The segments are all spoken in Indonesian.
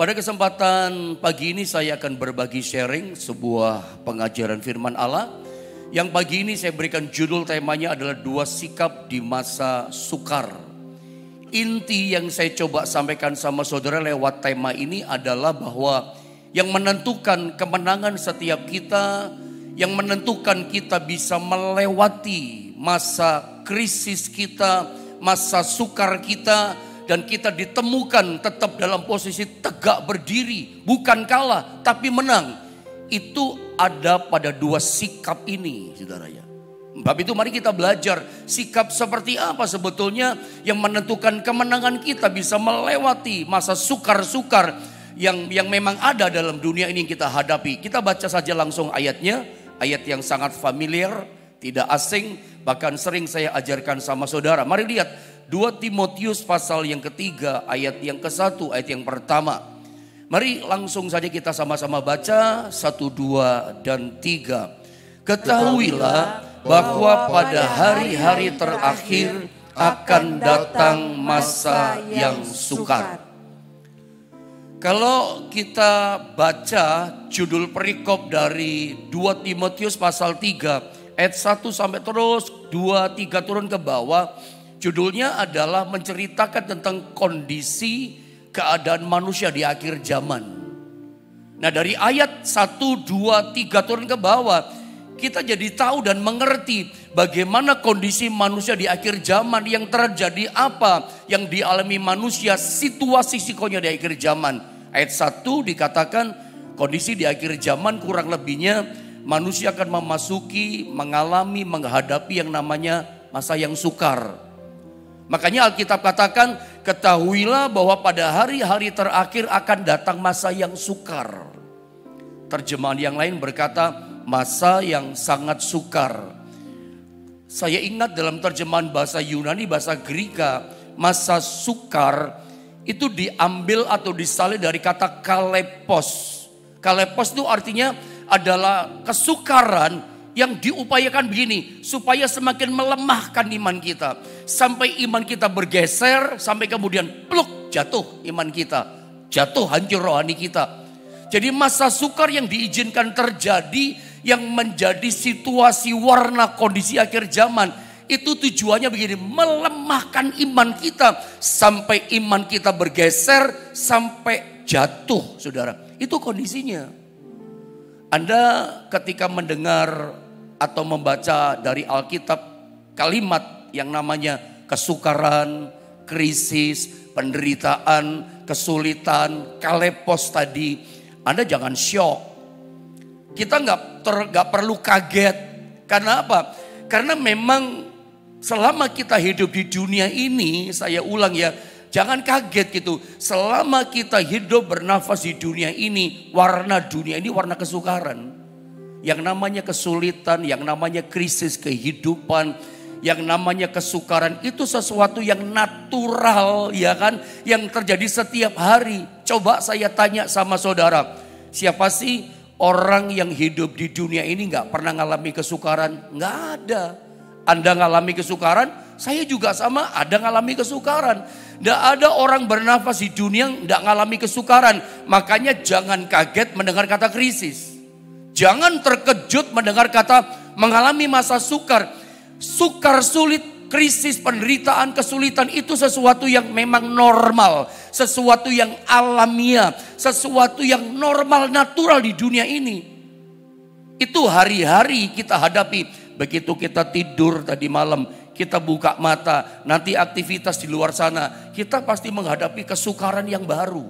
Pada kesempatan pagi ini saya akan berbagi sharing sebuah pengajaran firman Allah. Yang pagi ini saya berikan judul temanya adalah 2 sikap di masa sukar. Inti yang saya coba sampaikan sama saudara lewat tema ini adalah bahwa yang menentukan kemenangan setiap kita, yang menentukan kita bisa melewati masa krisis kita, masa sukar kita, dan kita ditemukan tetap dalam posisi tegak berdiri, bukan kalah tapi menang. Itu ada pada 2 sikap ini, saudara ya. Sebab itu mari kita belajar sikap seperti apa sebetulnya yang menentukan kemenangan kita bisa melewati masa sukar-sukar yang memang ada dalam dunia ini yang kita hadapi. Kita baca saja langsung ayatnya, ayat yang sangat familiar, tidak asing, bahkan sering saya ajarkan sama saudara. Mari lihat 2 Timotius pasal yang ketiga, ayat yang ke-1, ayat yang pertama. Mari langsung saja kita sama-sama baca 1, 2, dan 3. Ketahuilah bahwa pada hari-hari terakhir akan datang masa yang sukar. Kalau kita baca judul perikop dari 2 Timotius pasal 3 ayat 1 sampai terus 2, 3 turun ke bawah, judulnya adalah menceritakan tentang kondisi keadaan manusia di akhir zaman. Nah, dari ayat 1, 2, 3 turun ke bawah, kita jadi tahu dan mengerti bagaimana kondisi manusia di akhir zaman, yang terjadi apa yang dialami manusia, situasi psikonya di akhir zaman. Ayat 1 dikatakan kondisi di akhir zaman kurang lebihnya manusia akan mengalami, menghadapi yang namanya masa yang sukar. Makanya Alkitab katakan, ketahuilah bahwa pada hari-hari terakhir akan datang masa yang sukar. Terjemahan yang lain berkata masa yang sangat sukar. Saya ingat dalam terjemahan bahasa Yunani, bahasa Greka, masa sukar itu diambil atau disalin dari kata kalepos. Kalepos itu artinya adalah kesukaran yang diupayakan begini, supaya semakin melemahkan iman kita. Sampai iman kita bergeser, sampai kemudian pluk jatuh iman kita. Jatuh hancur rohani kita. Jadi masa sukar yang diizinkan terjadi, yang menjadi situasi warna kondisi akhir zaman, itu tujuannya begini, melemahkan iman kita. Sampai iman kita bergeser, sampai jatuh, saudara. Itu kondisinya. Anda ketika mendengar atau membaca dari Alkitab kalimat yang namanya kesukaran, krisis, penderitaan, kesulitan, kalepos tadi, Anda jangan syok. Kita nggak perlu kaget. Karena apa? Karena memang selama kita hidup di dunia ini, saya ulang ya, jangan kaget gitu. Selama kita hidup bernafas di dunia ini, warna dunia ini warna kesukaran. Yang namanya kesulitan, yang namanya krisis kehidupan, yang namanya kesukaran itu sesuatu yang natural, ya kan? Yang terjadi setiap hari. Coba saya tanya sama saudara, siapa sih orang yang hidup di dunia ini gak pernah ngalami kesukaran? Gak ada. Anda ngalami kesukaran, saya juga sama, ada ngalami kesukaran. Tidak ada orang bernafas di dunia yang tidak ngalami kesukaran. Makanya jangan kaget mendengar kata krisis. Jangan terkejut mendengar kata mengalami masa sukar. Sukar, sulit, krisis, penderitaan, kesulitan itu sesuatu yang memang normal. Sesuatu yang alamiah. Sesuatu yang normal, natural di dunia ini. Itu hari-hari kita hadapi. Begitu kita tidur tadi malam, kita buka mata, nanti aktivitas di luar sana, kita pasti menghadapi kesukaran yang baru.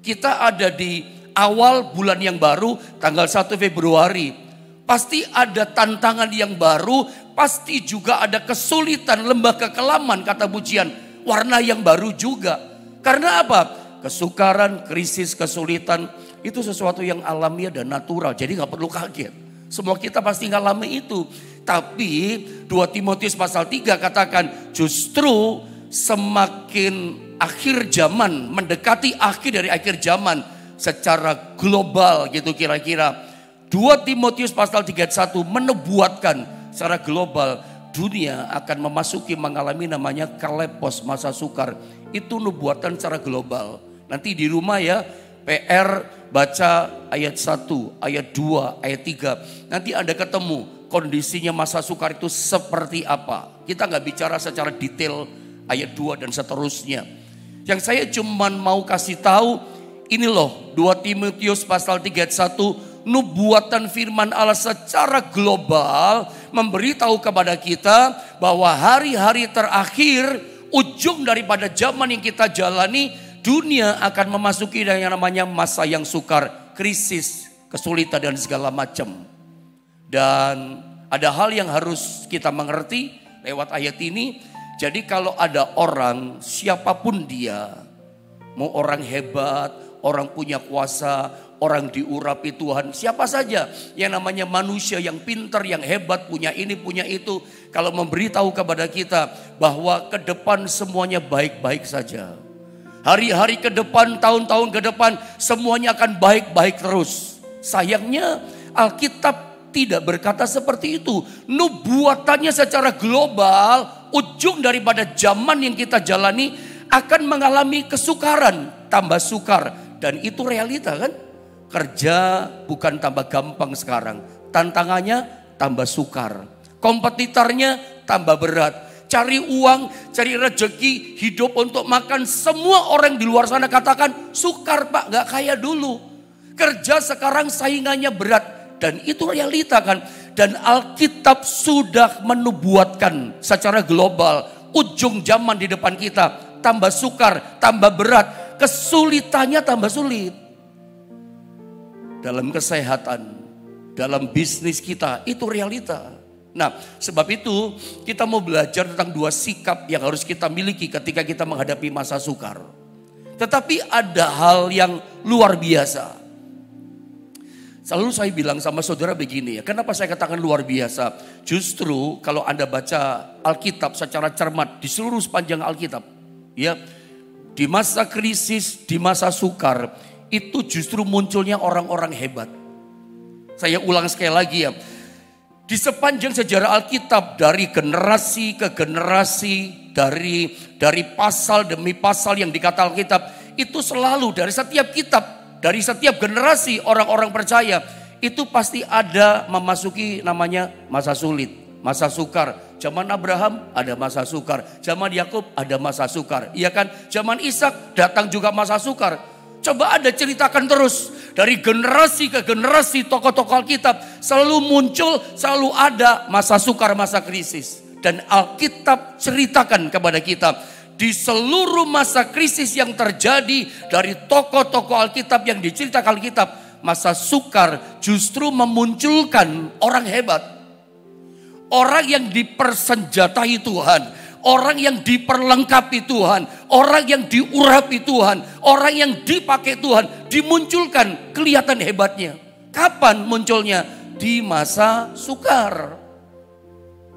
Kita ada di awal bulan yang baru, tanggal 1 Februari. Pasti ada tantangan yang baru, pasti juga ada kesulitan, lembah kekelaman, kata pujian. Warna yang baru juga. Karena apa? Kesukaran, krisis, kesulitan, itu sesuatu yang alamiah dan natural. Jadi gak perlu kaget. Semua kita pasti ngalami itu. Tapi 2 Timotius pasal 3 katakan justru semakin akhir zaman, mendekati akhir dari akhir zaman secara global gitu kira-kira. 2 Timotius pasal 3:1 menubuatkan secara global dunia akan mengalami namanya kalepos, masa sukar. Itu nubuatan secara global. Nanti di rumah ya, PR baca ayat 1, ayat 2, ayat 3. Nanti Anda ketemu kondisinya masa sukar itu seperti apa. Kita nggak bicara secara detail ayat 2 dan seterusnya. Yang saya cuman mau kasih tahu, ini loh 2 Timotius pasal 3 ayat 1. Nubuatan firman Allah secara global memberitahu kepada kita bahwa hari-hari terakhir, ujung daripada zaman yang kita jalani, dunia akan memasuki yang namanya masa yang sukar, krisis, kesulitan dan segala macam. Dan ada hal yang harus kita mengerti lewat ayat ini. Jadi kalau ada orang, siapapun dia, mau orang hebat, orang punya kuasa, orang diurapi Tuhan, siapa saja yang namanya manusia yang pintar, yang hebat, punya ini, punya itu, kalau memberitahu kepada kita bahwa ke depan semuanya baik-baik saja. Hari-hari ke depan, tahun-tahun ke depan, semuanya akan baik-baik terus. Sayangnya Alkitab tidak berkata seperti itu. Nubuatannya secara global, ujung daripada zaman yang kita jalani akan mengalami kesukaran, tambah sukar. Dan itu realita kan? Kerja bukan tambah gampang sekarang. Tantangannya tambah sukar. Kompetitornya tambah berat. Cari uang, cari rezeki, hidup untuk makan. Semua orang di luar sana katakan sukar Pak, gak kayak dulu. Kerja sekarang saingannya berat. Dan itu realita kan. Dan Alkitab sudah menubuatkan secara global. Ujung zaman di depan kita. Tambah sukar, tambah berat. Kesulitannya tambah sulit. Dalam kesehatan, dalam bisnis kita, itu realita. Nah, sebab itu kita mau belajar tentang 2 sikap yang harus kita miliki ketika kita menghadapi masa sukar. Tetapi ada hal yang luar biasa. Selalu saya bilang sama saudara begini ya, kenapa saya katakan luar biasa? Justru kalau Anda baca Alkitab secara cermat di seluruh sepanjang Alkitab, ya, di masa krisis, di masa sukar, itu justru munculnya orang-orang hebat. Saya ulang sekali lagi ya. Di sepanjang sejarah Alkitab, dari generasi ke generasi, dari pasal demi pasal yang dikata Alkitab, itu selalu dari setiap kitab, dari setiap generasi orang-orang percaya, itu pasti ada memasuki namanya masa sulit, masa sukar. Zaman Abraham ada masa sukar, zaman Yakub ada masa sukar, iya kan? Zaman Ishak datang juga masa sukar. Coba Anda ceritakan terus. Dari generasi ke generasi tokoh-tokoh Alkitab selalu muncul, selalu ada masa sukar, masa krisis. Dan Alkitab ceritakan kepada kita. Di seluruh masa krisis yang terjadi dari tokoh-tokoh Alkitab yang diceritakan Alkitab. Masa sukar justru memunculkan orang hebat. Orang yang dipersenjatai Tuhan. Orang yang diperlengkapi Tuhan, orang yang diurapi Tuhan, orang yang dipakai Tuhan, dimunculkan kelihatan hebatnya. Kapan munculnya? Di masa sukar.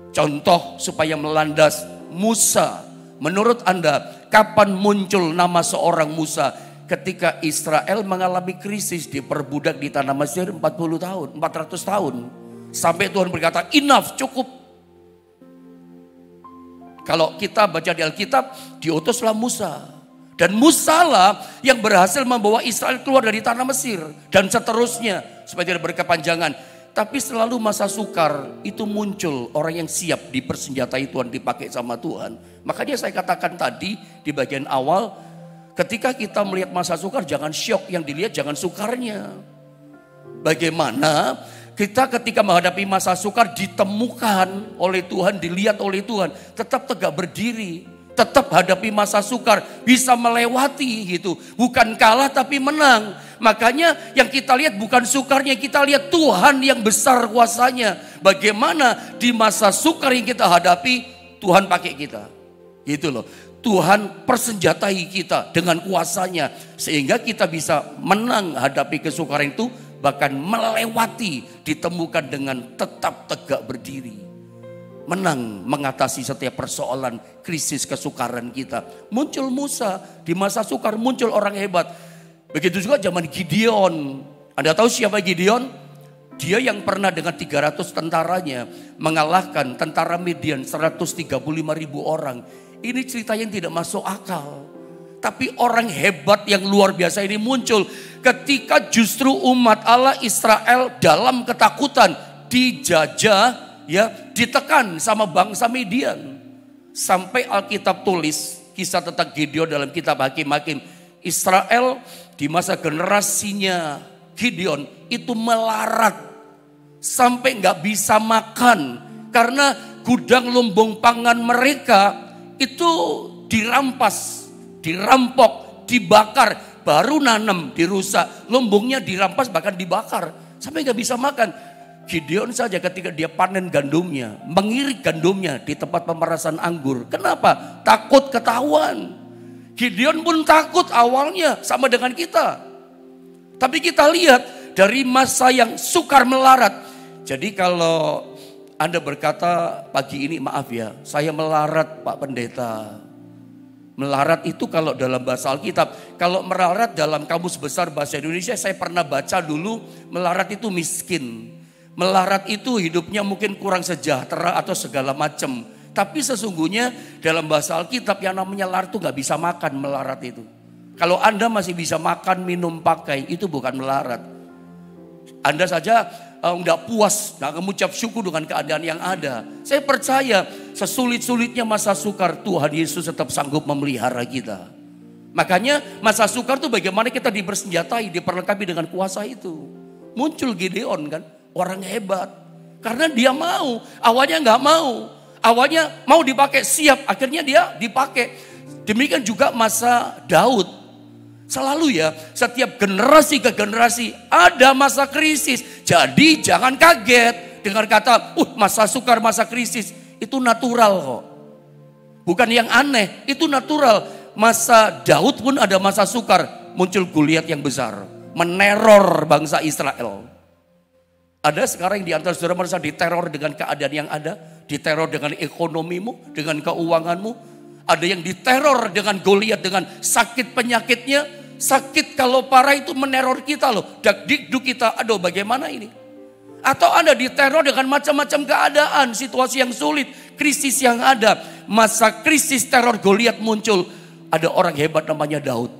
Contoh supaya melandas Musa. Menurut Anda, kapan muncul nama seorang Musa? Ketika Israel mengalami krisis, diperbudak di tanah Mesir 400 tahun. Sampai Tuhan berkata, enough, cukup. Kalau kita baca di Alkitab, diutuslah Musa. Dan Musa lah yang berhasil membawa Israel keluar dari tanah Mesir. Dan seterusnya, supaya tidak berkepanjangan. Tapi selalu masa sukar itu muncul orang yang siap dipersenjatai Tuhan, dipakai sama Tuhan. Makanya saya katakan tadi di bagian awal, ketika kita melihat masa sukar jangan syok, yang dilihat jangan sukarnya. Bagaimana kita ketika menghadapi masa sukar ditemukan oleh Tuhan, dilihat oleh Tuhan, tetap tegak berdiri, tetap hadapi masa sukar, bisa melewati gitu. Bukan kalah tapi menang. Makanya yang kita lihat bukan sukarnya, kita lihat Tuhan yang besar kuasanya. Bagaimana di masa sukar yang kita hadapi, Tuhan pakai kita. Gitu loh. Tuhan persenjatai kita dengan kuasanya. Sehingga kita bisa menang hadapi kesukaran itu. Bahkan melewati, ditemukan dengan tetap tegak berdiri. Menang mengatasi setiap persoalan, krisis, kesukaran kita. Muncul Musa, di masa sukar muncul orang hebat. Begitu juga zaman Gideon. Anda tahu siapa Gideon? Dia yang pernah dengan 300 tentaranya mengalahkan tentara Midian 135.000 orang. Ini cerita yang tidak masuk akal. Tapi orang hebat yang luar biasa ini muncul ketika justru umat Allah Israel dalam ketakutan, dijajah, ya, ditekan sama bangsa Midian. Sampai Alkitab tulis kisah tentang Gideon dalam kitab Hakim-Hakim. Israel di masa generasinya Gideon itu melarat sampai nggak bisa makan karena gudang lumbung pangan mereka itu dirampas, dirampok, dibakar, baru nanam dirusak, lumbungnya dirampas bahkan dibakar sampai nggak bisa makan. Gideon saja ketika dia panen gandumnya, mengirik gandumnya di tempat pemerasan anggur. Kenapa? Takut ketahuan. Gideon pun takut awalnya sama dengan kita. Tapi kita lihat dari masa yang sukar melarat. Jadi kalau Anda berkata pagi ini, maaf ya, saya melarat Pak Pendeta. Melarat itu kalau dalam bahasa Alkitab, kalau melarat dalam kamus besar bahasa Indonesia, saya pernah baca dulu, melarat itu miskin. Melarat itu hidupnya mungkin kurang sejahtera atau segala macam. Tapi sesungguhnya dalam bahasa Alkitab yang namanya larat itu gak bisa makan, melarat itu. Kalau Anda masih bisa makan, minum, pakai, itu bukan melarat. Anda saja gak puas, gak mengucap syukur dengan keadaan yang ada. Saya percaya sesulit-sulitnya masa sukar, Tuhan Yesus tetap sanggup memelihara kita. Makanya masa sukar itu bagaimana kita dipersenjatai, diperlengkapi dengan kuasa itu. Muncul Gideon kan, orang hebat. Karena dia mau, awalnya gak mau. Awalnya mau dipakai, siap, akhirnya dia dipakai. Demikian juga masa Daud. Selalu ya, setiap generasi ke generasi ada masa krisis. Jadi jangan kaget dengan kata, masa sukar, masa krisis. Itu natural kok. Bukan yang aneh, itu natural. Masa Daud pun ada masa sukar. Muncul Goliat yang besar, meneror bangsa Israel. Ada sekarang yang di antara saudara merasa diteror dengan keadaan yang ada. Diteror dengan ekonomimu, dengan keuanganmu. Ada yang diteror dengan Goliat, dengan sakit penyakitnya. Sakit kalau parah itu meneror kita loh. Dak-dikduk kita, aduh bagaimana ini. Atau Anda diteror dengan macam-macam keadaan, situasi yang sulit, krisis yang ada. Masa krisis teror Goliat muncul. Ada orang hebat namanya Daud.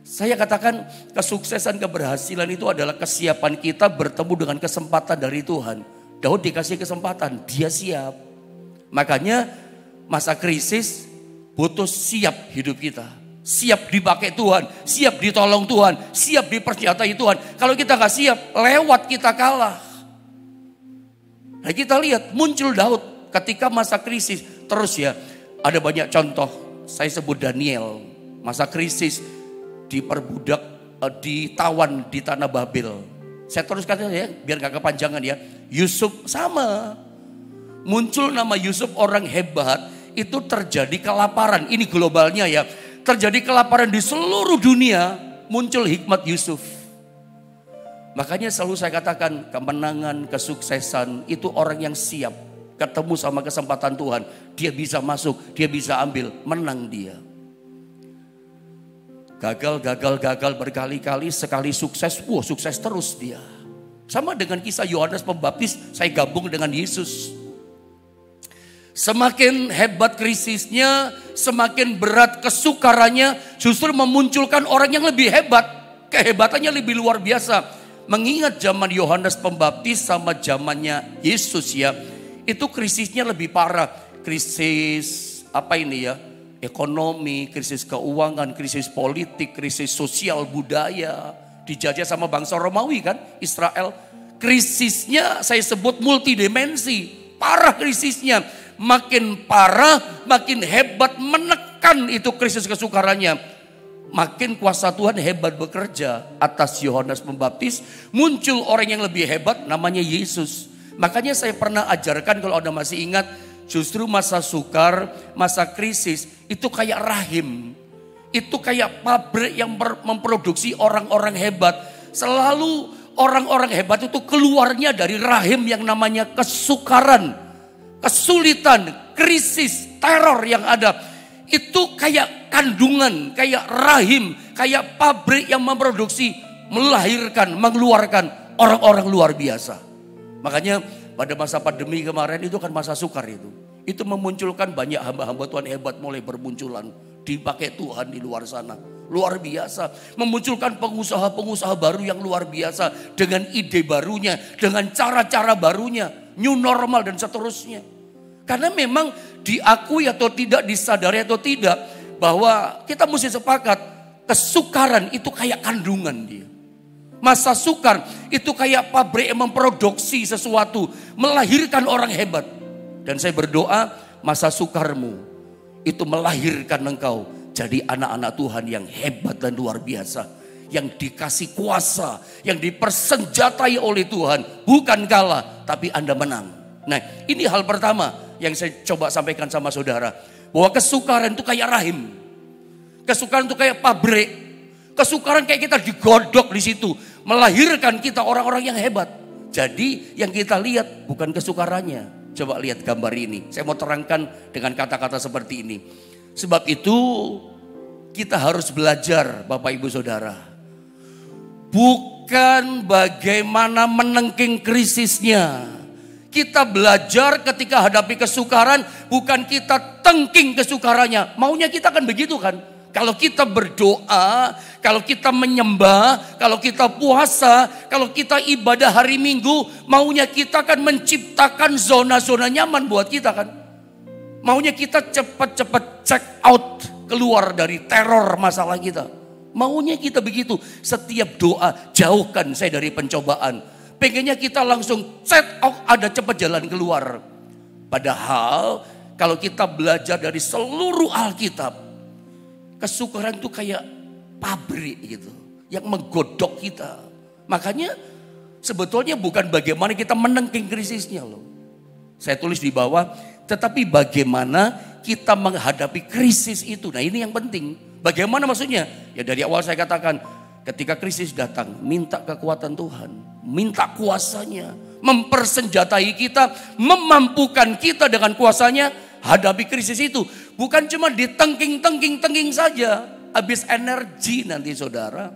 Saya katakan kesuksesan, keberhasilan itu adalah kesiapan kita bertemu dengan kesempatan dari Tuhan. Daud dikasih kesempatan, dia siap. Makanya masa krisis butuh siap hidup kita. Siap dipakai Tuhan, siap ditolong Tuhan, siap dipersenjatai Tuhan. Kalau kita gak siap, lewat kita kalah. Nah kita lihat muncul Daud ketika masa krisis. Terus ya, ada banyak contoh. Saya sebut Daniel, masa krisis diperbudak, ditawan di tanah Babel. Saya teruskan ya, biar gak kepanjangan ya. Yusuf sama. Muncul nama Yusuf orang hebat, itu terjadi kelaparan. Ini globalnya ya. Terjadi kelaparan di seluruh dunia, muncul hikmat Yusuf. Makanya selalu saya katakan kemenangan, kesuksesan itu orang yang siap. Ketemu sama kesempatan Tuhan. Dia bisa masuk, dia bisa ambil, menang dia. Gagal berkali-kali, sekali sukses, sukses terus dia. Sama dengan kisah Yohanes Pembaptis, saya gabung dengan Yesus. Semakin hebat krisisnya, semakin berat kesukarannya, justru memunculkan orang yang lebih hebat. Kehebatannya lebih luar biasa. Mengingat zaman Yohanes Pembaptis sama zamannya Yesus ya, itu krisisnya lebih parah. Krisis apa ini ya? Ekonomi, krisis keuangan, krisis politik, krisis sosial budaya. Dijajah sama bangsa Romawi kan, Israel. Krisisnya saya sebut multidimensi. Parah krisisnya. Makin parah, makin hebat menekan itu krisis kesukarannya. Makin kuasa Tuhan hebat bekerja atas Yohanes Pembaptis. Muncul orang yang lebih hebat namanya Yesus. Makanya saya pernah ajarkan kalau Anda masih ingat. Justru masa sukar, masa krisis itu kayak rahim. Itu kayak pabrik yang memproduksi orang-orang hebat. Selalu orang-orang hebat itu keluarnya dari rahim yang namanya kesukaran. Kesulitan, krisis, teror yang ada. Itu kayak kandungan, kayak rahim, kayak pabrik yang memproduksi, melahirkan, mengeluarkan orang-orang luar biasa. Makanya pada masa pandemi kemarin itu kan masa sukar itu. Itu memunculkan banyak hamba-hamba Tuhan hebat mulai bermunculan. dipakai Tuhan di luar sana. Luar biasa. Memunculkan pengusaha-pengusaha baru yang luar biasa. Dengan ide barunya, dengan cara-cara barunya. New normal dan seterusnya. Karena memang diakui atau tidak, disadari atau tidak, bahwa kita mesti sepakat, kesukaran itu kayak kandungan dia. Masa sukar itu kayak pabrik yang memproduksi sesuatu, melahirkan orang hebat. Dan saya berdoa, masa sukarmu itu melahirkan engkau jadi anak-anak Tuhan yang hebat dan luar biasa. Yang dikasih kuasa, yang dipersenjatai oleh Tuhan. Bukan kalah, tapi Anda menang. Nah, ini hal pertama yang saya coba sampaikan sama saudara. Bahwa kesukaran itu kayak rahim. Kesukaran itu kayak pabrik. Kesukaran kayak kita digodok di situ. Melahirkan kita orang-orang yang hebat. Jadi yang kita lihat bukan kesukarannya. Coba lihat gambar ini. Saya mau terangkan dengan kata-kata seperti ini. Sebab itu kita harus belajar Bapak Ibu Saudara. Bukan bagaimana menengking krisisnya. Kita belajar ketika hadapi kesukaran. Bukan kita tengking kesukarannya. Maunya kita kan begitu kan. Kalau kita berdoa, kalau kita menyembah, kalau kita puasa, kalau kita ibadah hari Minggu, maunya kita kan menciptakan zona-zona nyaman buat kita kan. Maunya kita cepat-cepat check out, keluar dari teror masalah kita. Maunya kita begitu. Setiap doa, jauhkan saya dari pencobaan. Pengennya kita langsung check out, ada cepat jalan keluar. Padahal kalau kita belajar dari seluruh Alkitab, kesukaran itu kayak pabrik gitu. Yang menggodok kita. Makanya sebetulnya bukan bagaimana kita menengking krisisnya loh. Saya tulis di bawah. Tetapi bagaimana kita menghadapi krisis itu. Nah ini yang penting. Bagaimana maksudnya? Ya dari awal saya katakan. Ketika krisis datang. Minta kekuatan Tuhan. Minta kuasanya. Mempersenjatai kita. Memampukan kita dengan kuasanya. Hadapi krisis itu. Bukan cuma ditengking saja. Habis energi nanti saudara.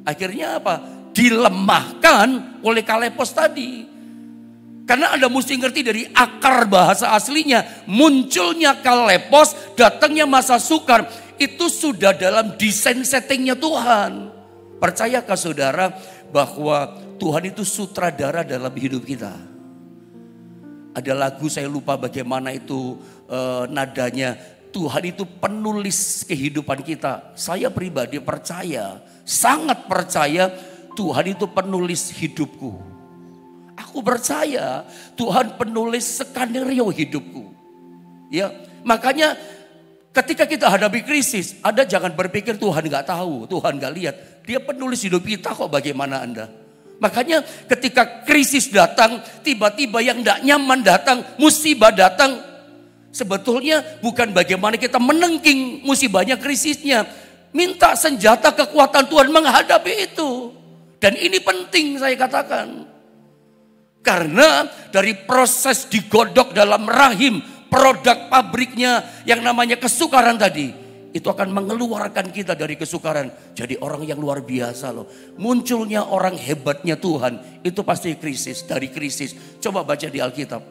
Akhirnya apa? Dilemahkan oleh Kalepos tadi. Karena Anda mesti ngerti dari akar bahasa aslinya. Munculnya Kalepos, datangnya masa sukar. Itu sudah dalam desain settingnya Tuhan. Percayakah saudara bahwa Tuhan itu sutradara dalam hidup kita? Ada lagu saya lupa bagaimana itu nadanya. Tuhan itu penulis kehidupan kita. Saya pribadi percaya, sangat percaya Tuhan itu penulis hidupku. Aku percaya Tuhan penulis skenario hidupku. Ya, makanya ketika kita hadapi krisis, Anda jangan berpikir Tuhan gak tahu, Tuhan gak lihat. Dia penulis hidup kita kok, bagaimana Anda. Makanya ketika krisis datang, tiba-tiba yang gak nyaman datang, musibah datang. Sebetulnya bukan bagaimana kita menengking musibahnya, krisisnya. Minta senjata kekuatan Tuhan menghadapi itu. Dan ini penting saya katakan. Karena dari proses digodok dalam rahim, produk pabriknya yang namanya kesukaran tadi. Itu akan mengeluarkan kita dari kesukaran. Jadi orang yang luar biasa loh. Munculnya orang hebatnya Tuhan. Itu pasti krisis, dari krisis. Coba baca di Alkitab.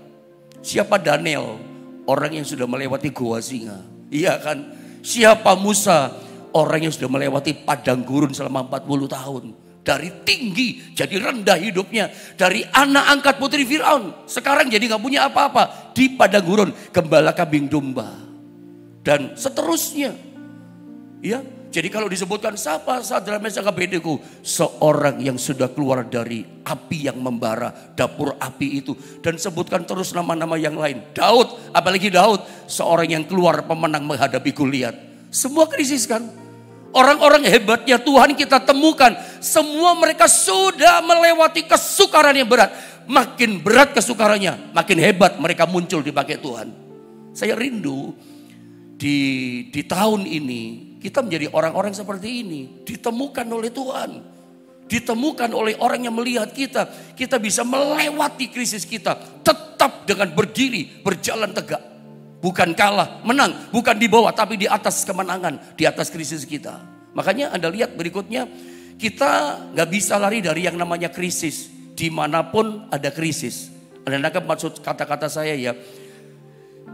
Siapa Daniel? Orang yang sudah melewati gua singa. Iya kan? Siapa Musa? Orang yang sudah melewati padang gurun selama 40 tahun. Dari tinggi jadi rendah hidupnya. Dari anak angkat putri Firaun. Sekarang jadi gak punya apa-apa. Di padang gurun gembala kambing domba. Dan seterusnya. Ya, jadi kalau disebutkan siapa Sadrak Meshach Abednego, seorang yang sudah keluar dari api yang membara, dapur api itu. Dan sebutkan terus nama-nama yang lain. Daud, apalagi Daud, seorang yang keluar pemenang menghadapi Goliat. Semua krisis kan. Orang-orang hebatnya Tuhan kita temukan. Semua mereka sudah melewati kesukaran yang berat. Makin berat kesukarannya, makin hebat mereka muncul dipakai Tuhan. Saya rindu di tahun ini kita menjadi orang-orang seperti ini. Ditemukan oleh Tuhan. Ditemukan oleh orang yang melihat kita. Kita bisa melewati krisis kita. Tetap dengan berdiri, berjalan tegak. Bukan kalah, menang. Bukan di bawah, tapi di atas kemenangan. Di atas krisis kita. Makanya Anda lihat berikutnya. Kita gak bisa lari dari yang namanya krisis. Dimanapun ada krisis. Anda nangkap maksud kata-kata saya ya.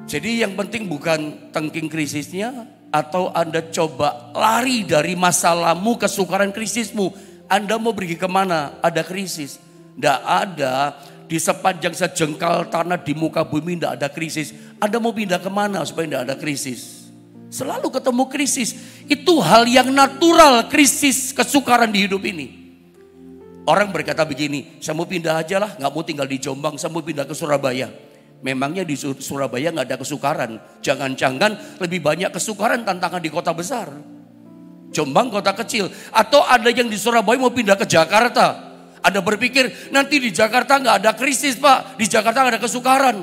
Jadi yang penting bukan tengking krisisnya. atau Anda coba lari dari masalahmu, kesukaran, krisismu. Anda mau pergi kemana? Ada krisis. Tidak ada. Di sepanjang sejengkal tanah di muka bumi tidak ada krisis. Anda mau pindah kemana supaya tidak ada krisis? Selalu ketemu krisis. Itu hal yang natural, krisis, kesukaran di hidup ini. Orang berkata begini, saya mau pindah aja lah, gak mau tinggal di Jombang, saya mau pindah ke Surabaya. Memangnya di Surabaya gak ada kesukaran? Jangan-jangan lebih banyak kesukaran tantangan di kota besar. Jombang kota kecil. Atau ada yang di Surabaya mau pindah ke Jakarta. Anda berpikir nanti di Jakarta nggak ada krisis Pak, di Jakarta nggak ada kesukaran.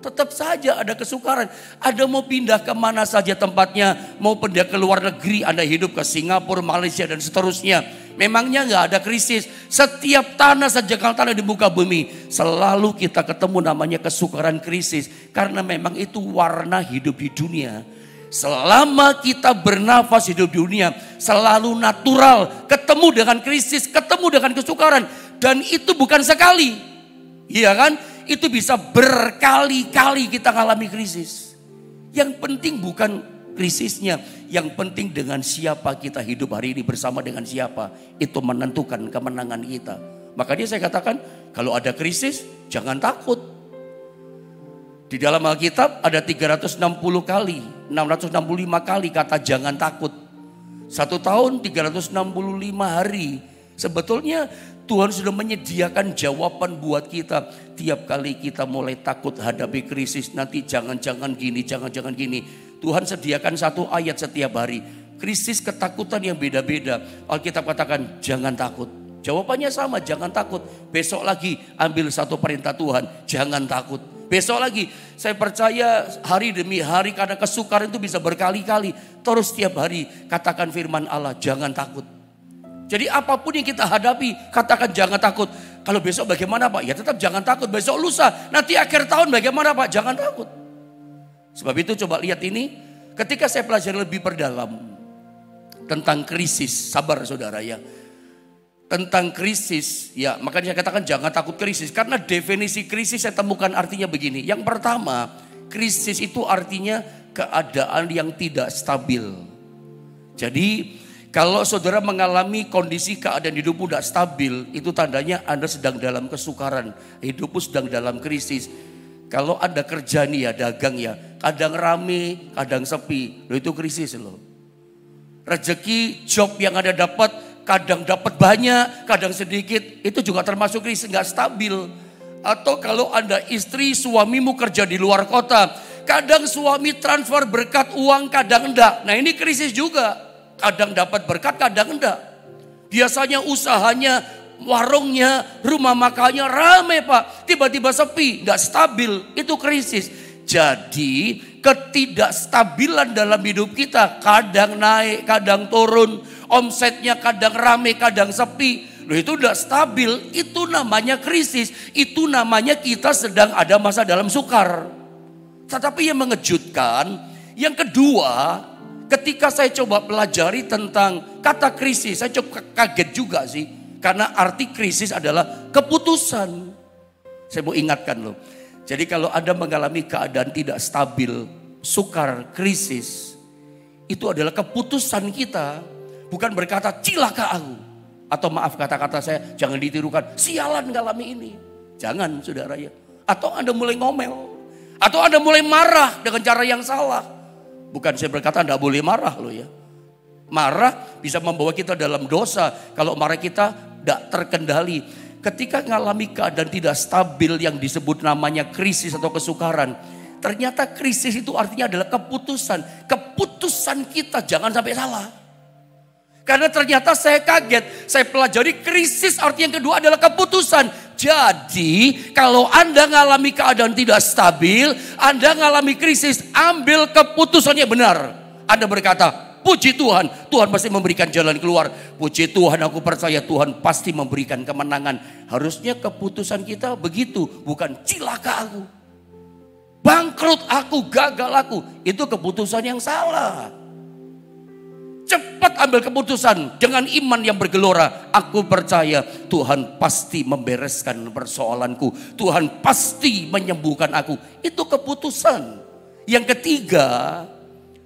Tetap saja ada kesukaran. Anda mau pindah kemana saja tempatnya, mau pindah ke luar negeri, Anda hidup ke Singapura, Malaysia dan seterusnya. Memangnya nggak ada krisis. Setiap tanah sejengkal tanah di muka bumi selalu kita ketemu namanya kesukaran, krisis. Karena memang itu warna hidup di dunia. Selama kita bernafas hidup di dunia selalu natural, ketemu dengan krisis, ketemu dengan kesukaran. Dan itu bukan sekali, iya kan? Itu bisa berkali-kali kita alami krisis. Yang penting bukan krisisnya, yang penting dengan siapa kita hidup hari ini, bersama dengan siapa. Itu menentukan kemenangan kita. Makanya saya katakan kalau ada krisis jangan takut. Di dalam Alkitab ada 360 kali, 665 kali kata jangan takut. 1 tahun 365 hari. Sebetulnya Tuhan sudah menyediakan jawaban buat kita. Tiap kali kita mulai takut hadapi krisis, nanti jangan-jangan gini, jangan-jangan gini. Tuhan sediakan satu ayat setiap hari. Krisis ketakutan yang beda-beda. Alkitab katakan jangan takut. Jawabannya sama, jangan takut. Besok lagi ambil satu perintah Tuhan, jangan takut. Besok lagi, saya percaya hari demi hari karena kesukaran itu bisa berkali-kali. Terus setiap hari katakan firman Allah, jangan takut. Jadi apapun yang kita hadapi, katakan jangan takut. Kalau besok bagaimana Pak? Ya tetap jangan takut. Besok lusa, nanti akhir tahun bagaimana Pak? Jangan takut. Sebab itu coba lihat ini, ketika saya pelajari lebih perdalam tentang krisis, sabar saudara ya. Tentang krisis, ya makanya saya katakan jangan takut krisis. Karena definisi krisis saya temukan artinya begini. Yang pertama, krisis itu artinya keadaan yang tidak stabil. Jadi kalau saudara mengalami kondisi keadaan hidupmu tidak stabil, itu tandanya Anda sedang dalam kesukaran. Hidupmu sedang dalam krisis. Kalau Anda kerja nih ya, dagang ya, kadang rame, kadang sepi. Loh itu krisis loh. Rezeki, job yang Anda dapat, kadang dapat banyak, kadang sedikit. Itu juga termasuk krisis, nggak stabil. Atau kalau Anda istri, suamimu kerja di luar kota. Kadang suami transfer berkat uang, kadang enggak. Nah ini krisis juga. Kadang dapat berkat, kadang enggak. Biasanya usahanya, warungnya, rumah makannya rame Pak. Tiba-tiba sepi, nggak stabil. Itu krisis. Jadi ketidakstabilan dalam hidup kita. Kadang naik, kadang turun. Omsetnya kadang rame, kadang sepi. Loh itu udah stabil, itu namanya krisis. Itu namanya kita sedang ada masa dalam sukar. Tetapi yang mengejutkan, yang kedua, ketika saya coba pelajari tentang kata krisis, saya coba kaget juga sih. Karena arti krisis adalah keputusan. Saya mau ingatkan loh. Jadi kalau Anda mengalami keadaan tidak stabil, sukar, krisis, itu adalah keputusan kita. Bukan berkata cilaka aku. Atau maaf kata-kata saya jangan ditirukan. Sialan ngalami ini. Jangan saudara ya. Atau Anda mulai ngomel. Atau Anda mulai marah dengan cara yang salah. Bukan saya berkata Anda boleh marah loh ya. Marah bisa membawa kita dalam dosa. Kalau marah kita tidak terkendali. Ketika ngalami keadaan tidak stabil yang disebut namanya krisis atau kesukaran. Ternyata krisis itu artinya adalah keputusan. Keputusan kita jangan sampai salah. Karena ternyata saya kaget, saya pelajari krisis arti yang kedua adalah keputusan. Jadi kalau Anda mengalami keadaan tidak stabil, Anda mengalami krisis, ambil keputusannya benar. Anda berkata, puji Tuhan, Tuhan pasti memberikan jalan keluar. Puji Tuhan, aku percaya Tuhan pasti memberikan kemenangan. Harusnya keputusan kita begitu, bukan cilaka aku. Bangkrut aku, gagal aku. Itu keputusan yang salah. Cepat ambil keputusan dengan iman yang bergelora. Aku percaya Tuhan pasti membereskan persoalanku. Tuhan pasti menyembuhkan aku. Itu keputusan. Yang ketiga,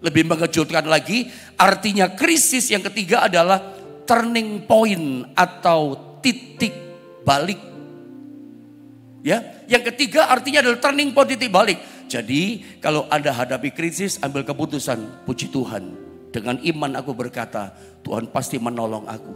Lebih mengejutkan lagi, artinya krisis yang ketiga adalah turning point atau titik balik. Ya, yang ketiga artinya adalah turning point, titik balik. Jadi kalau Anda hadapi krisis, ambil keputusan, puji Tuhan. Dengan iman aku berkata, Tuhan pasti menolong aku.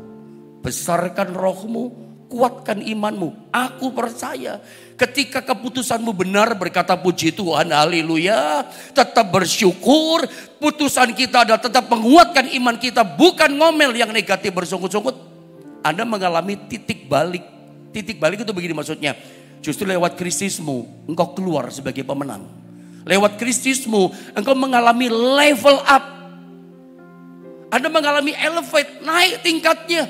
Besarkan rohmu, kuatkan imanmu. Aku percaya. Ketika keputusanmu benar, berkata puji Tuhan, haleluya. Tetap bersyukur. Putusan kita adalah tetap menguatkan iman kita. Bukan ngomel yang negatif bersunggut-sunggut. Anda mengalami titik balik. Titik balik itu begini maksudnya. Justru lewat krisismu, engkau keluar sebagai pemenang. Lewat krisismu, engkau mengalami level up. Anda mengalami elevate, naik tingkatnya.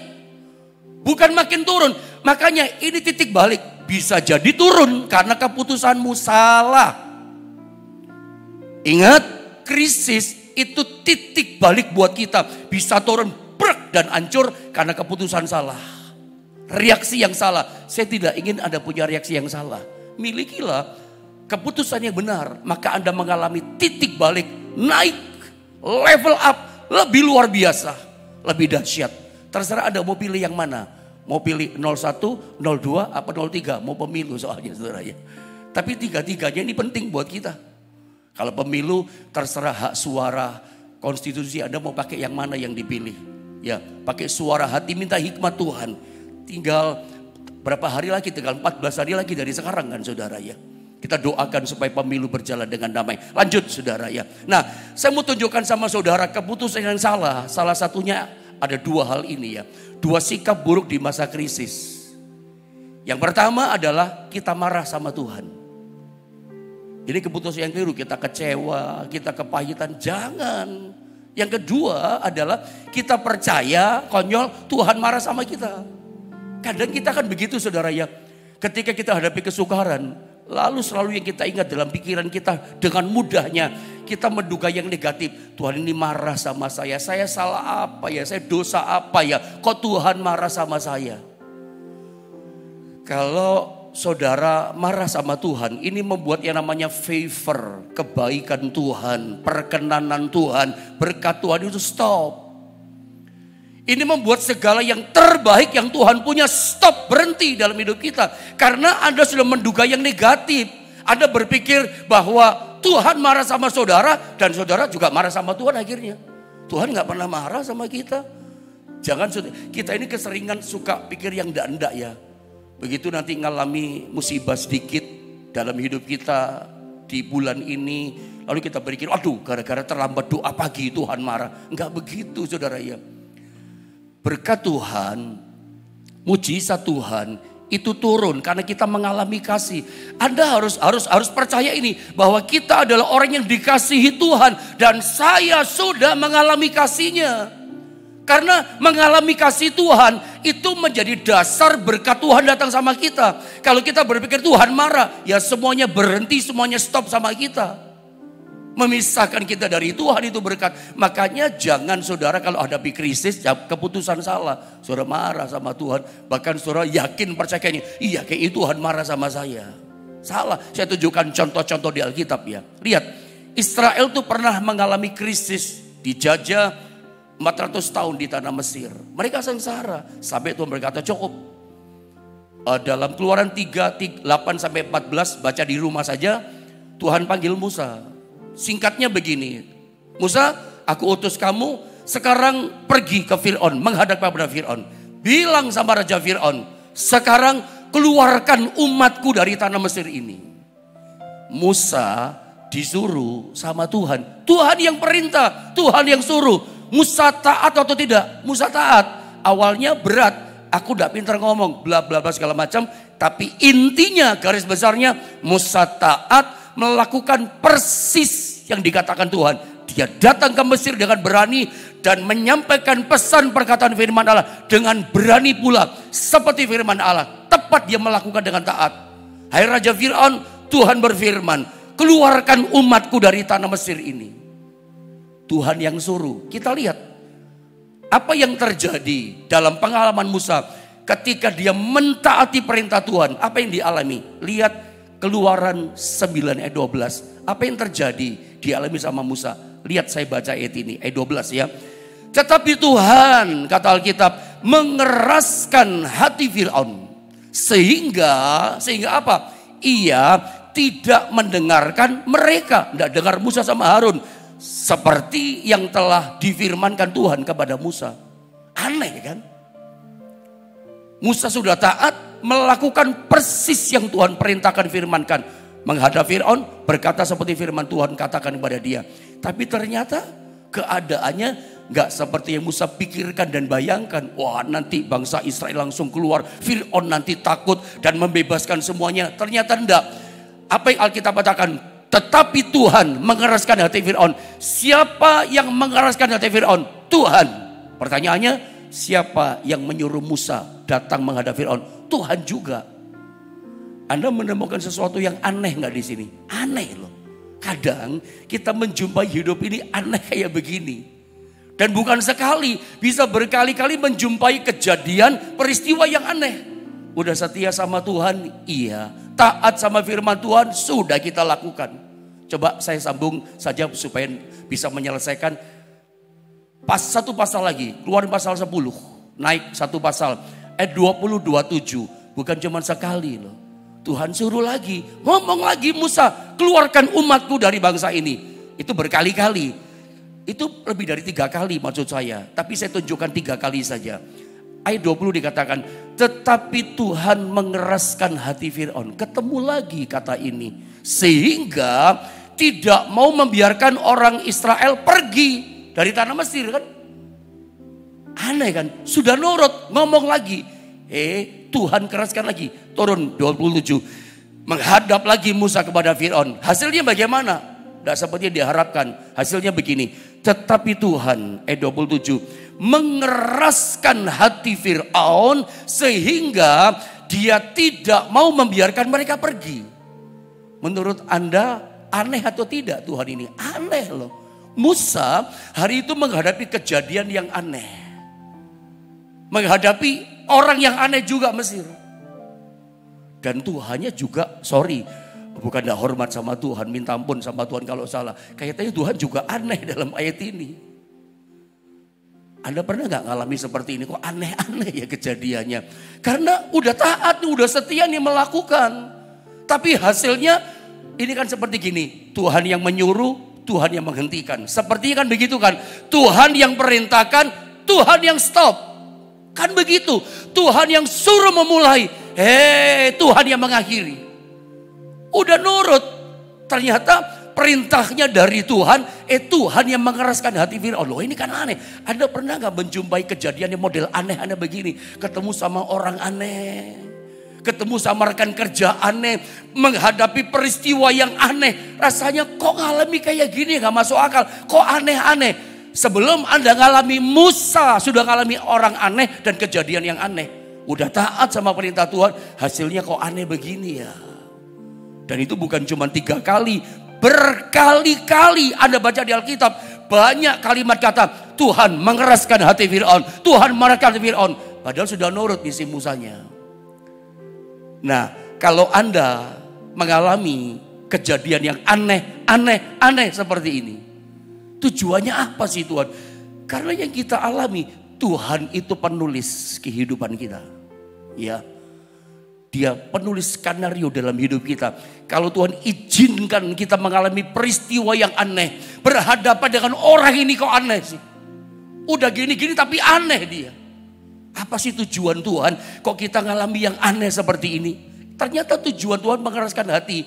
Bukan makin turun. Makanya ini titik balik. Bisa jadi turun karena keputusanmu salah. Ingat, krisis itu titik balik buat kita. Bisa turun brek dan hancur karena keputusan salah. Reaksi yang salah. Saya tidak ingin Anda punya reaksi yang salah. Milikilah keputusan yang benar. Maka Anda mengalami titik balik. Naik, level up, lebih luar biasa. Lebih dahsyat. Terserah Anda mau pilih yang mana. Mau pilih 01, 02, apa 03. Mau pemilu soalnya saudara ya. Tapi tiga-tiganya ini penting buat kita. Kalau pemilu terserah hak suara konstitusi Anda mau pakai yang mana yang dipilih. Ya, pakai suara hati, minta hikmat Tuhan. Tinggal berapa hari lagi, tinggal 14 hari lagi dari sekarang kan saudara ya. Kita doakan supaya pemilu berjalan dengan damai. Lanjut saudara ya. Nah, saya mau tunjukkan sama saudara keputusan yang salah. Salah satunya ada dua hal ini ya. Dua sikap buruk di masa krisis. Yang pertama adalah kita marah sama Tuhan. Ini keputusan yang keliru. Kita kecewa, kita kepahitan. Jangan. Yang kedua adalah kita percaya konyol Tuhan marah sama kita. Kadang kita kan begitu saudara ya. Ketika kita hadapi kesukaran, lalu selalu yang kita ingat dalam pikiran kita dengan mudahnya kita menduga yang negatif. Tuhan ini marah sama saya salah apa ya, saya dosa apa ya, kok Tuhan marah sama saya. Kalau saudara marah sama Tuhan, ini membuat yang namanya favor, kebaikan Tuhan, perkenanan Tuhan, berkat Tuhan itu stop. Ini membuat segala yang terbaik yang Tuhan punya stop, berhenti dalam hidup kita. Karena Anda sudah menduga yang negatif. Anda berpikir bahwa Tuhan marah sama saudara dan saudara juga marah sama Tuhan akhirnya. Tuhan gak pernah marah sama kita. Jangan, kita ini keseringan suka pikir yang enggak ya. Begitu nanti ngalami musibah sedikit dalam hidup kita di bulan ini. Lalu kita berpikir, aduh gara-gara terlambat doa pagi Tuhan marah. Enggak begitu saudara ya. Berkat Tuhan, mujizat Tuhan itu turun karena kita mengalami kasih. Anda harus percaya ini bahwa kita adalah orang yang dikasihi Tuhan dan saya sudah mengalami kasihnya. Karena mengalami kasih Tuhan itu menjadi dasar berkat Tuhan datang sama kita. Kalau kita berpikir Tuhan marah, ya semuanya berhenti, semuanya stop sama kita. Memisahkan kita dari Tuhan itu berkat. Makanya jangan saudara kalau hadapi krisis keputusan salah. Saudara marah sama Tuhan. Bahkan saudara yakin percaya kayaknya. Iya kayaknya Tuhan marah sama saya. Salah. Saya tunjukkan contoh-contoh di Alkitab ya. Lihat. Israel tuh pernah mengalami krisis. Dijajah 400 tahun di tanah Mesir. Mereka sengsara. Sampai Tuhan berkata cukup. Dalam Keluaran 3, 8-14 baca di rumah saja. Tuhan panggil Musa. Singkatnya begini, Musa, aku utus kamu sekarang pergi ke Fir'aun, menghadap kepada Fir'aun. Bilang sama Raja Fir'aun, sekarang keluarkan umatku dari tanah Mesir ini. Musa disuruh sama Tuhan. Tuhan yang perintah, Tuhan yang suruh. Musa taat atau tidak? Musa taat. Awalnya berat, aku gak pintar ngomong, bla bla bla segala macam. Tapi intinya garis besarnya Musa taat, melakukan persis yang dikatakan Tuhan. Dia datang ke Mesir dengan berani dan menyampaikan pesan perkataan firman Allah dengan berani pula seperti firman Allah. Tepat dia melakukan dengan taat. Hai Raja Fir'aun, Tuhan berfirman, keluarkan umatku dari tanah Mesir ini. Tuhan yang suruh. Kita lihat apa yang terjadi dalam pengalaman Musa ketika dia mentaati perintah Tuhan. Apa yang dialami? Lihat Keluaran 9 ayat 12. Apa yang terjadi dialami sama Musa? Lihat saya baca ayat ini, ayat 12 ya. Tetapi Tuhan, kata Alkitab, mengeraskan hati Fir'aun. Sehingga apa? Ia tidak mendengarkan mereka. Tidak dengar Musa sama Harun. Seperti yang telah difirmankan Tuhan kepada Musa. Aneh kan? Musa sudah taat, melakukan persis yang Tuhan perintahkan, firmankan. Menghadap Fir'aun, berkata seperti firman Tuhan katakan kepada dia. Tapi ternyata keadaannya gak seperti yang Musa pikirkan dan bayangkan. Wah, nanti bangsa Israel langsung keluar, Fir'aun nanti takut dan membebaskan semuanya. Ternyata enggak. Apa yang Alkitab katakan? Tetapi Tuhan mengeraskan hati Fir'aun. Siapa yang mengeraskan hati Fir'aun? Tuhan. Pertanyaannya, siapa yang menyuruh Musa datang menghadap Fir'aun? Tuhan juga. Anda menemukan sesuatu yang aneh gak di sini? Aneh loh. Kadang kita menjumpai hidup ini aneh kayak begini. Dan bukan sekali, bisa berkali-kali menjumpai kejadian peristiwa yang aneh. Udah setia sama Tuhan? Iya. Taat sama firman Tuhan? Sudah kita lakukan. Coba saya sambung saja supaya bisa menyelesaikan. Satu pasal lagi, keluarin pasal 10. Naik satu pasal. Ayat 20-27. Bukan cuma sekali loh. Tuhan suruh lagi. Ngomong lagi Musa. Keluarkan umatku dari bangsa ini. Itu berkali-kali. Itu lebih dari 3 kali maksud saya. Tapi saya tunjukkan 3 kali saja. Ayat 20 dikatakan. Tetapi Tuhan mengeraskan hati Fir'aun. Ketemu lagi kata ini. Sehingga tidak mau membiarkan orang Israel pergi dari tanah Mesir kan. Aneh kan. Sudah nurut, ngomong lagi. Tuhan keraskan lagi. Turun 27. Menghadap lagi Musa kepada Fir'aun. Hasilnya bagaimana? Tidak seperti yang diharapkan. Hasilnya begini. Tetapi Tuhan, ayat 27, mengeraskan hati Fir'aun sehingga dia tidak mau membiarkan mereka pergi. Menurut Anda aneh atau tidak Tuhan ini? Aneh loh. Musa hari itu menghadapi kejadian yang aneh. Menghadapi orang yang aneh juga Mesir. Dan Tuhannya juga, bukan tidak hormat sama Tuhan, minta ampun sama Tuhan kalau salah. Kayaknya Tuhan juga aneh dalam ayat ini. Anda pernah gak ngalami seperti ini? Kok aneh-aneh ya kejadiannya? Karena udah taat, udah setia nih melakukan. Tapi hasilnya ini kan seperti gini. Tuhan yang menyuruh, Tuhan yang menghentikan. Sepertinya kan begitu kan. Tuhan yang perintahkan, Tuhan yang stop. Kan begitu. Tuhan yang suruh memulai. Tuhan yang mengakhiri. Udah nurut. Ternyata perintahnya dari Tuhan. Tuhan yang mengeraskan hati Fir'aun. Loh ini kan aneh. Anda pernah gak menjumpai kejadian yang model aneh-aneh begini? Ketemu sama orang aneh. Ketemu sama rekan kerja aneh. Menghadapi peristiwa yang aneh. Rasanya kok ngalami kayak gini gak masuk akal. Kok aneh-aneh. Sebelum Anda ngalami Musa sudah ngalami orang aneh dan kejadian yang aneh. Udah taat sama perintah Tuhan. Hasilnya kok aneh begini ya. Dan itu bukan cuma 3 kali. Berkali-kali Anda baca di Alkitab. Banyak kalimat kata Tuhan mengeraskan hati Fir'aun. Tuhan mengeraskan hati Fir'aun. Padahal sudah nurut misi Musanya. Nah kalau Anda mengalami kejadian yang aneh seperti ini. Tujuannya apa sih Tuhan? Karena yang kita alami, Tuhan itu penulis kehidupan kita. Ya, Dia penulis skenario dalam hidup kita. Kalau Tuhan izinkan kita mengalami peristiwa yang aneh, berhadapan dengan orang ini kok aneh sih? Udah gini-gini tapi aneh dia. Apa sih tujuan Tuhan? Kok kita ngalami yang aneh seperti ini? Ternyata tujuan Tuhan mengeraskan hati.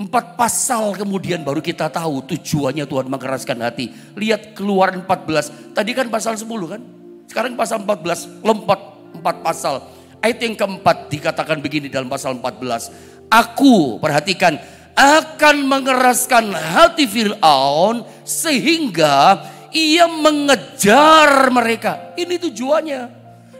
4 pasal kemudian baru kita tahu tujuannya Tuhan mengeraskan hati. Lihat Keluaran 14. Tadi kan pasal 10 kan? Sekarang pasal 14. Lompat 4 pasal. Ayat yang keempat dikatakan begini dalam pasal 14. Aku, perhatikan, akan mengeraskan hati Fir'aun sehingga ia mengejar mereka. Ini tujuannya.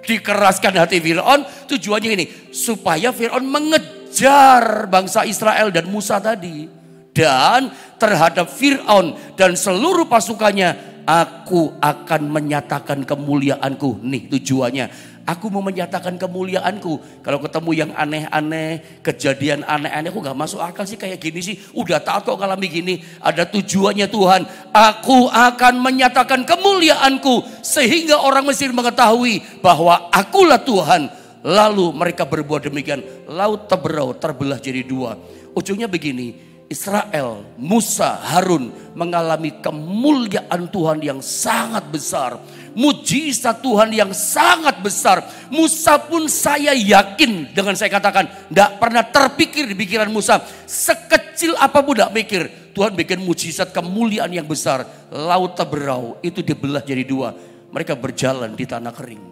Dikeraskan hati Fir'aun tujuannya ini. Supaya Fir'aun mengejar bangsa Israel dan Musa tadi. Dan terhadap Fir'aun dan seluruh pasukannya, aku akan menyatakan kemuliaanku. Nih tujuannya. Aku mau menyatakan kemuliaanku. Kalau ketemu yang aneh-aneh, kejadian aneh-aneh, aku gak masuk akal sih kayak gini sih. Udah taat kok ngalami gini. Ada tujuannya Tuhan. Aku akan menyatakan kemuliaanku. Sehingga orang Mesir mengetahui bahwa akulah Tuhan. Lalu mereka berbuat demikian. Laut Teberau terbelah jadi dua. Ujungnya begini. Israel, Musa, Harun mengalami kemuliaan Tuhan yang sangat besar. Mujizat Tuhan yang sangat besar. Musa pun saya yakin dengan saya katakan. Tidak pernah terpikir di pikiran Musa. Sekecil apapun tidak pikir. Tuhan bikin mujizat kemuliaan yang besar. Laut Teberau itu dibelah jadi dua. Mereka berjalan di tanah kering.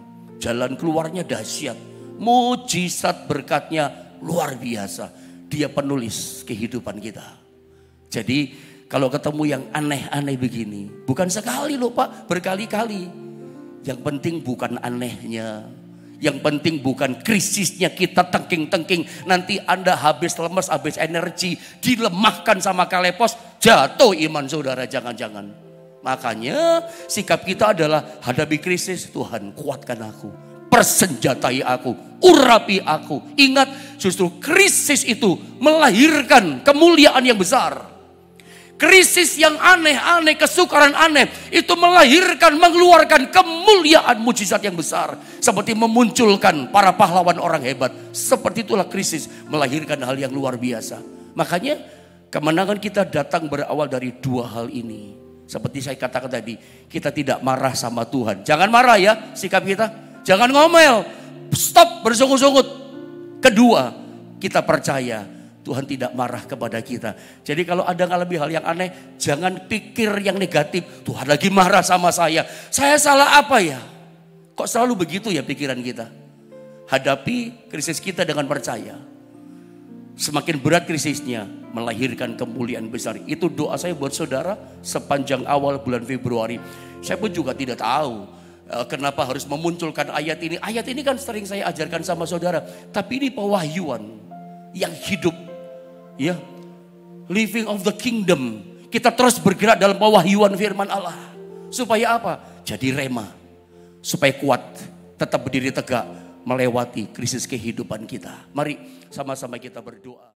Jalan keluarnya dahsyat. Mujizat berkatnya luar biasa. Dia penulis kehidupan kita. Jadi kalau ketemu yang aneh-aneh begini. Bukan sekali loh Pak, berkali-kali. Yang penting bukan anehnya. Yang penting bukan krisisnya kita tengking-tengking. Nanti Anda habis lemes, habis energi. Dilemahkan sama kalepos. Jatuh iman saudara, jangan-jangan. Makanya sikap kita adalah hadapi krisis. Tuhan kuatkan aku. Persenjatai aku, urapi aku. Ingat, justru krisis itu melahirkan kemuliaan yang besar. Krisis yang aneh-aneh, kesukaran aneh, itu melahirkan, mengeluarkan kemuliaan mujizat yang besar. Seperti memunculkan para pahlawan orang hebat. Seperti itulah krisis melahirkan hal yang luar biasa. Makanya kemenangan kita datang berawal dari dua hal ini. Seperti saya katakan tadi, kita tidak marah sama Tuhan. Jangan marah ya sikap kita. Jangan ngomel, stop bersungut-sungut. Kedua, kita percaya Tuhan tidak marah kepada kita. Jadi kalau ada ngalami hal yang aneh, jangan pikir yang negatif. Tuhan lagi marah sama saya salah apa ya? Kok selalu begitu ya pikiran kita? Hadapi krisis kita dengan percaya. Semakin berat krisisnya, melahirkan kemuliaan besar. Itu doa saya buat saudara sepanjang awal bulan Februari. Saya pun juga tidak tahu kenapa harus memunculkan ayat ini. Ayat ini kan sering saya ajarkan sama saudara. Tapi ini pewahyuan yang hidup. Ya, living of the kingdom. Kita terus bergerak dalam pewahyuan firman Allah. Supaya apa? Jadi rema. Supaya kuat. Tetap berdiri tegak. Melewati krisis kehidupan kita. Mari sama-sama kita berdoa.